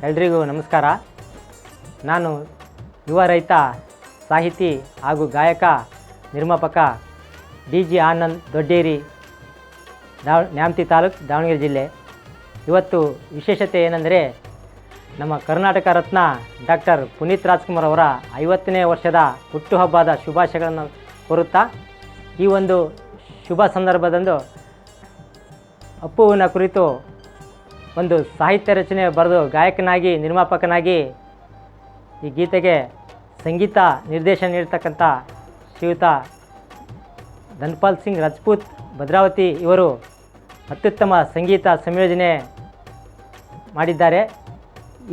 ಎಲ್ರಿಗೂ ನಮಸ್ಕಾರ. ನಾನು ಯುವ ರೈತ, ಸಾಹಿತಿ ಹಾಗೂ ಗಾಯಕ, ನಿರ್ಮಾಪಕ DG ಆನಂದ್ ದೊಡ್ಡೇರಿ, ನ್ಯಾಮತಿ ತಾಲೂಕು, ದಾವಣಗೆರೆ ಜಿಲ್ಲೆ. ಇವತ್ತು ವಿಶೇಷತೆ ಏನೆಂದರೆ, ನಮ್ಮ ಕರ್ನಾಟಕ ರತ್ನ ಡಾಕ್ಟರ್ ಪುನೀತ್ ರಾಜ್ಕುಮಾರ್ ಅವರ 50ನೇ ವರ್ಷದ ಹುಟ್ಟುಹಬ್ಬದ ಶುಭಾಶಯಗಳನ್ನು ಕೋರುತ್ತಾ, ಈ ಒಂದು ಶುಭ ಸಂದರ್ಭದಂದು ಅಪ್ಪುವಿನ ಕುರಿತು ಒಂದು ಸಾಹಿತ್ಯ ರಚನೆ ಬರೆದು ಗಾಯಕನಾಗಿ, ನಿರ್ಮಾಪಕನಾಗಿ ಈ ಗೀತೆಗೆ ಸಂಗೀತ ನಿರ್ದೇಶನ ನೀಡ್ತಕ್ಕಂಥ ಶ್ರೀಯುತ ಧನ್ಪಾಲ್ ಸಿಂಗ್ ರಾಜ್ಪೂತ್ ಭದ್ರಾವತಿ ಇವರು ಅತ್ಯುತ್ತಮ ಸಂಗೀತ ಸಂಯೋಜನೆ ಮಾಡಿದ್ದಾರೆ.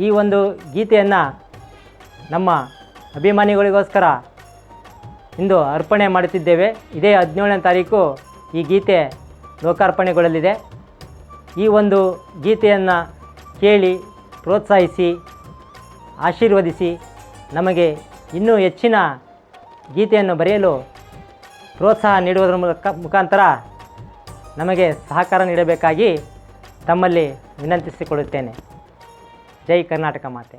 ಈ ಒಂದು ಗೀತೆಯನ್ನು ನಮ್ಮ ಅಭಿಮಾನಿಗಳಿಗೋಸ್ಕರ ಇಂದು ಅರ್ಪಣೆ ಮಾಡುತ್ತಿದ್ದೇವೆ. ಇದೇ 17ನೇ ತಾರೀಕು ಈ ಗೀತೆ ಲೋಕಾರ್ಪಣೆಗೊಳ್ಳಲಿದೆ. ಈ ಒಂದು ಗೀತೆಯನ್ನು ಕೇಳಿ ಪ್ರೋತ್ಸಾಹಿಸಿ, ಆಶೀರ್ವದಿಸಿ, ನಮಗೆ ಇನ್ನೂ ಹೆಚ್ಚಿನ ಗೀತೆಯನ್ನು ಬರೆಯಲು ಪ್ರೋತ್ಸಾಹ ನೀಡುವುದರ ಮುಖಾಂತರ ನಮಗೆ ಸಹಕಾರ ನೀಡಬೇಕಾಗಿ ತಮ್ಮಲ್ಲಿ ವಿನಂತಿಸಿಕೊಳ್ಳುತ್ತೇನೆ. ಜೈ ಕರ್ನಾಟಕ ಮಾತೆ.